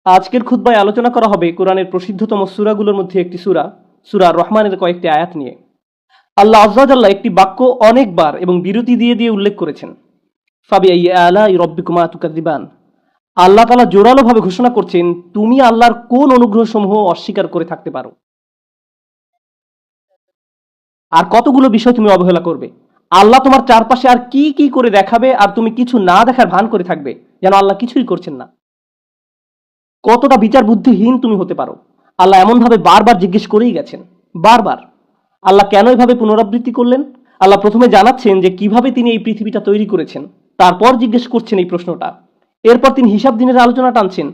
আজকের খুতবায় আলোচনা করা হবে কোরআনের প্রসিদ্ধতম সূরাগুলোর মধ্যে একটি সূরা সূরা রহমানের কয়েকটি আয়াত নিয়ে। আল্লাহ আযজা ওয়া জাল্লা একটি বাক্য অনেকবার এবং বিরতি দিয়ে দিয়ে উল্লেখ করেছেন। ফাবিআইয়ি আলাই রাব্বিকুমা তুকাযিবান। আল্লাহ তাআলা জোরালোভাবে ঘোষণা করছেন, তুমি আল্লাহর কোন অনুগ্রহসমূহ অস্বীকার করে থাকতে পারো, আর কতগুলো বিষয় তুমি অবহেলা করবে। আল্লাহ তোমার চারপাশে আর কি কি করে দেখাবে, আর তুমি কিছু না দেখার ভান করে থাকবে যেন আল্লাহ কিছুই করছেন না। কতটা বিচার বুদ্ধিহীন তুমি হতে পারো। আল্লাহ এমনভাবে বারবার জিজ্ঞেস করেই গেছেন, বারবার। আল্লাহ কেন এভাবে পুনরাবৃত্তি করলেন? আল্লাহ প্রথমে জানাচ্ছেন যে কিভাবে তিনি এই পৃথিবীটা তৈরি করেছেন, তারপর জিজ্ঞেস করছেন এই প্রশ্নটা। এরপর তিনি হিসাব দিনের আলোচনা টানছেন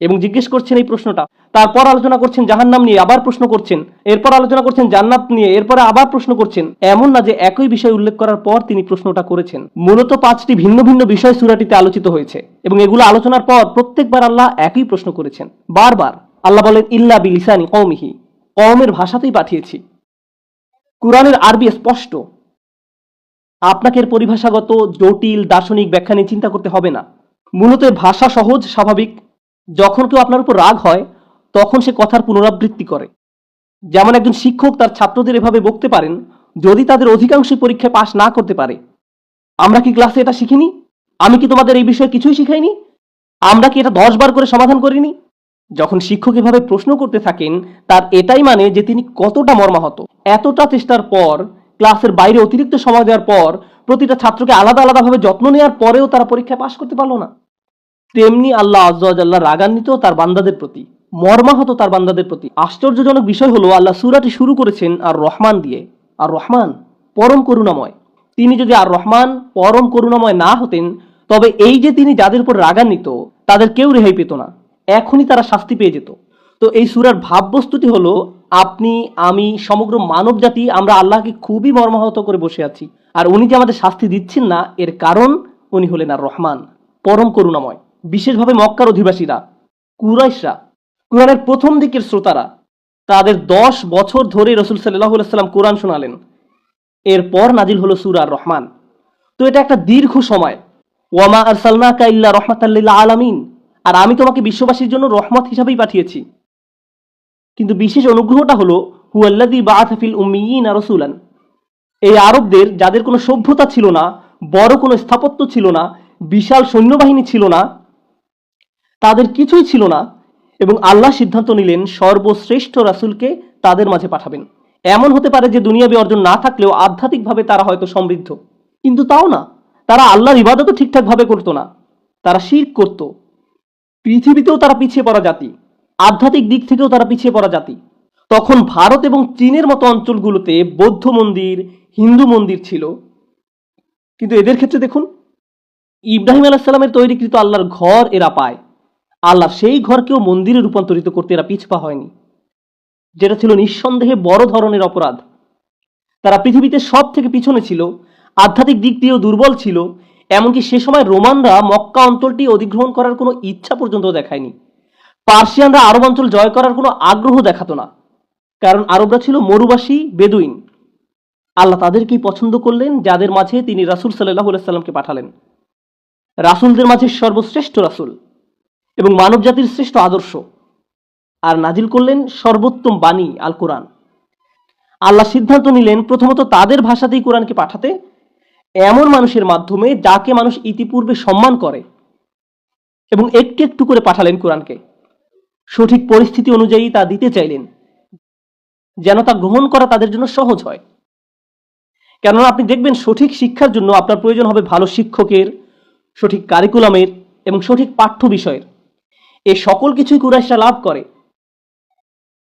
এবং জিজ্ঞেস করছেন এই প্রশ্নটা। তারপর আলোচনা করছেন জাহান্নাম নিয়ে, আবার প্রশ্ন করছেন। এরপর আলোচনা করছেন জান্নাত নিয়ে, এরপরে আবার প্রশ্ন করছেন। এমন না যে একই বিষয় উল্লেখ করার পর তিনি প্রশ্নটা করেছেন। মূলত 5টি ভিন্ন ভিন্ন বিষয় সূরাটিতে আলোচিত হয়েছে এবং এগুলো আলোচনার পর প্রত্যেকবার আল্লাহ একই প্রশ্ন করেছেন। বারবার আল্লাহ বলেন, ইল্লা বিলিসানি কওমিহি, কওমের ভাষাতেই পাঠিয়েছি। কুরআনের আরবি স্পষ্ট, আপনাকে এর পরিভাষাগত জটিল দার্শনিক ব্যাখ্যা নিয়ে চিন্তা করতে হবে না। মূলত এর ভাষা সহজ, স্বাভাবিক। যখন কেউ আপনার উপর রাগ হয় তখন সে কথার পুনরাবৃত্তি করে। যেমন একজন শিক্ষক তার ছাত্রদের এভাবে বকতে পারেন যদি তাদের অধিকাংশই পরীক্ষায় পাশ না করতে পারে, আমরা কি ক্লাসে এটা শিখিনি? আমি কি তোমাদের এই বিষয়ে কিছুই শিখাইনি? আমরা কি এটা 10 বার করে সমাধান করিনি? যখন শিক্ষক এভাবে প্রশ্ন করতে থাকেন, তার এটাই মানে যে তিনি কতটা মর্মাহত। এতটা চেষ্টার পর, ক্লাসের বাইরে অতিরিক্ত সময় দেওয়ার পর, প্রতিটা ছাত্রকে আলাদা আলাদাভাবে যত্ন নেওয়ার পরেও তারা পরীক্ষায় পাশ করতে পারলো না। তেমনি আল্লাহ আযজা ওয়া জাল্লা রাগান্বিত তার বান্দাদের প্রতি, মর্মাহত তার বান্দাদের প্রতি। আশ্চর্যজনক বিষয় হলো, আল্লাহ সূরাটি শুরু করেছেন আর রহমান দিয়ে। আর রহমান পরম করুণাময়। তিনি যদি আর রহমান পরম করুণাময় না হতেন, তবে এই যে তিনি যাদের উপর রাগান্বিত তাদের কেউ রেহাই পেত না, এখনই তারা শাস্তি পেয়ে যেত। তো এই সূরার ভাববস্তুটি হলো, আপনি, আমি, সমগ্র মানব জাতি আমরা আল্লাহকে খুবই মর্মাহত করে বসে আছি। আর উনি যে আমাদের শাস্তি দিচ্ছেন না, এর কারণ উনি হলেন আর রহমান, পরম করুণাময়। বিশেষভাবে মক্কার অধিবাসীরা, কুরাইশরা, কুরআনের প্রথম দিকের শ্রোতারা, তাদের 10 বছর ধরে রাসূল সাল্লাল্লাহু আলাইহি ওয়াসাল্লাম কোরআন শোনালেন। এরপর নাজিল হলো সূরা আর রহমান। তো এটা একটা দীর্ঘ সময়। ওয়ামা আরসালনাকা ইল্লা রাহমাতাল লিল আলামিন, আর আমি তোমাকে বিশ্ববাসীর জন্য রহমত হিসাবেই পাঠিয়েছি। কিন্তু বিশেষ অনুগ্রহটা হলো, হুয়াল্লাযী বাআথা ফিল উম্মিয়িনা রাসূলান। এই আরবদের, যাদের কোনো সভ্যতা ছিল না, বড় কোনো স্থাপত্য ছিল না, বিশাল সৈন্যবাহিনী ছিল না, তাদের কিছুই ছিল না, এবং আল্লাহ সিদ্ধান্ত নিলেন সর্বশ্রেষ্ঠ রাসূলকে তাদের মাঝে পাঠাবেন। এমন হতে পারে যে দুনিয়াবী অর্জন না থাকলেও আধ্যাত্মিকভাবে তারা হয়তো সমৃদ্ধ, কিন্তু তাও না। তারা আল্লাহর ইবাদতও ঠিকঠাকভাবে করতো না, তারা শিরক করত। পৃথিবীতেও তারা পিছিয়ে পড়া জাতি, আধ্যাত্মিক দিক থেকেও তারা পিছিয়ে পড়া জাতি। তখন ভারত এবং চীনের মতো অঞ্চলগুলোতে বৌদ্ধ মন্দির, হিন্দু মন্দির ছিল, কিন্তু এদের ক্ষেত্রে দেখুন, ইব্রাহিম আলাইহিস সালামের তৈরিকৃত আল্লাহর ঘর এরা পায়। আল্লাহ সেই ঘরকেও মন্দিরে রূপান্তরিত করতে এরা পিছপা হয়নি, যেটা ছিল নিঃসন্দেহে বড় ধরনের অপরাধ। তারা পৃথিবীতে সব থেকে পিছনে ছিল, আধ্যাত্মিক দিক দিয়েও দুর্বল ছিল। এমনকি সে সময় রোমানরা মক্কা অঞ্চলটি অধিগ্রহণ করার কোনো ইচ্ছা পর্যন্ত দেখায়নি। পার্সিয়ানরা আরব অঞ্চল জয় করার কোনো আগ্রহ দেখাতো না, কারণ আরবরা ছিল মরুবাসী, বেদুইন। আল্লাহ তাদেরকেই পছন্দ করলেন, যাদের মাঝে তিনি রাসূল সাল্লাল্লাহু আলাইহি সাল্লামকে পাঠালেন। রাসূলদের মাঝে সর্বশ্রেষ্ঠ রাসূল এবং মানব জাতির শ্রেষ্ঠ আদর্শ, আর নাজিল করলেন সর্বোত্তম বাণী আল কোরআন। আল্লাহ সিদ্ধান্ত নিলেন প্রথমত তাদের ভাষাতেই কোরআনকে পাঠাতে, এমন মানুষের মাধ্যমে যাকে মানুষ ইতিপূর্বে সম্মান করে, এবং একটু একটু করে পাঠালেন কোরআনকে। সঠিক পরিস্থিতি অনুযায়ী তা দিতে চাইলেন, যেন তা গ্রহণ করা তাদের জন্য সহজ হয়। কেননা আপনি দেখবেন, সঠিক শিক্ষার জন্য আপনার প্রয়োজন হবে ভালো শিক্ষকের, সঠিক কারিকুলামের এবং সঠিক পাঠ্য বিষয়ের। এই সকল কিছুই কুরাইশরা লাভ করে।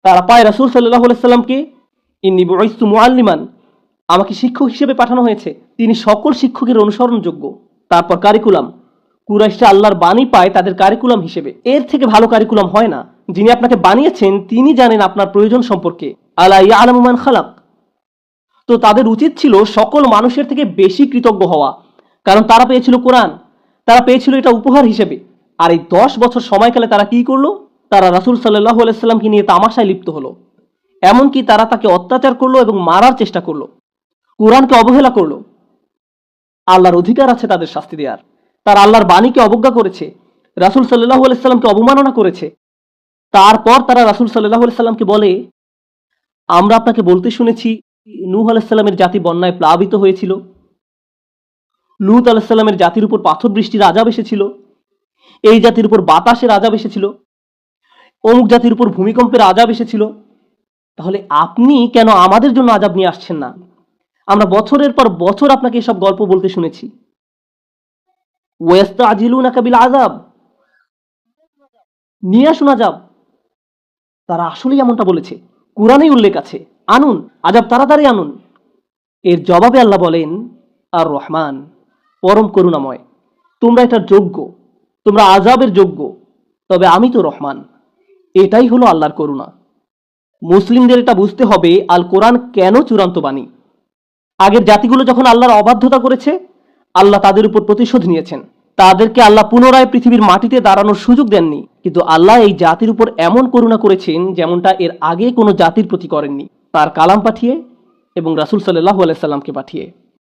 তারা পায় রাসূল সাল্লাল্লাহু আলাইহি সাল্লামকে, ইন্নী বুইসতু মুআল্লিমান, আমাকে শিক্ষক হিসেবে পাঠানো হয়েছে। তিনি সকল শিক্ষকের অনুসরণযোগ্য। তারপর কারিকুলাম, কুরাইশরা আল্লাহর বাণী পায় তাদের কারিকুলাম হিসেবে। এর থেকে ভালো কারিকুলাম হয় না। যিনি আপনাকে বানিয়েছেন তিনি জানেন আপনার প্রয়োজন সম্পর্কে। আলা ইয়ালামু মান খালাক। তো তাদের উচিত ছিল সকল মানুষের থেকে বেশি কৃতজ্ঞ হওয়া, কারণ তারা পেয়েছিল কোরআন, তারা পেয়েছিল এটা উপহার হিসেবে। আর এই 10 বছর সময়কালে তারা কি করলো? তারা রাসূল সাল্লাল্লাহু আলাইহি সাল্লামকে নিয়ে তামাশায় লিপ্ত হলো। এমনকি তারা তাকে অত্যাচার করলো এবং মারার চেষ্টা করলো, কোরআনকে অবহেলা করলো। আল্লাহর অধিকার আছে তাদের শাস্তি দেওয়ার। তারা আল্লাহর বাণীকে অবজ্ঞা করেছে, রাসূল সাল্লাল্লাহু আলাইহি সাল্লামকে অবমাননা করেছে। তারপর তারা রাসূল সাল্লাল্লাহু আলাইহি সাল্লামকে বলে, আমরা আপনাকে বলতে শুনেছি নূহ আলাইহিস সালামের জাতি বন্যায় প্লাবিত হয়েছিল, লূত আলাইহিস সালামের জাতির উপর পাথর বৃষ্টির আযাব এসেছিল, এই জাতির উপর বাতাসের আযাব এসেছিল, অমুক জাতির উপর ভূমিকম্পের আযাব এসেছিল। তাহলে আপনি কেন আমাদের জন্য আযাব নিয়ে আসছেন না? আমরা বছরের পর বছর আপনাকে এসব গল্প বলতে শুনেছি। ওয়াস্তাজিলুনাকা বিল আযাব, নিয়ে আসুন আযাব। তারা আসলেই এমনটা বলেছে, কুরআনেই উল্লেখ আছে, আনুন আযাব, তাড়াতাড়ি আনুন। এর জবাবে আল্লাহ বলেন, আর রহমান, পরম করুণাময়, তোমরা এটার যোগ্য, তোমরা আযাবের যোগ্য, তবে আমি তো রহমান। এটাই হলো আল্লাহর করুণা। মুসলিমদের এটা বুঝতে হবে আল কোরআন কেন চূড়ান্ত বাণী। আগের জাতিগুলো যখন আল্লাহর অবাধ্যতা করেছে, আল্লাহ তাদের উপর প্রতিশোধ নিয়েছেন। তাদেরকে আল্লাহ পুনরায় পৃথিবীর মাটিতে দাঁড়ানোর সুযোগ দেননি, কিন্তু আল্লাহ এই জাতির উপর এমন করুণা করেছেন যেমনটা এর আগে কোনো জাতির প্রতি করেননি, তার কালাম পাঠিয়ে এবং রাসূল সাল্লাল্লাহু আলাইহি সাল্লামকে পাঠিয়ে।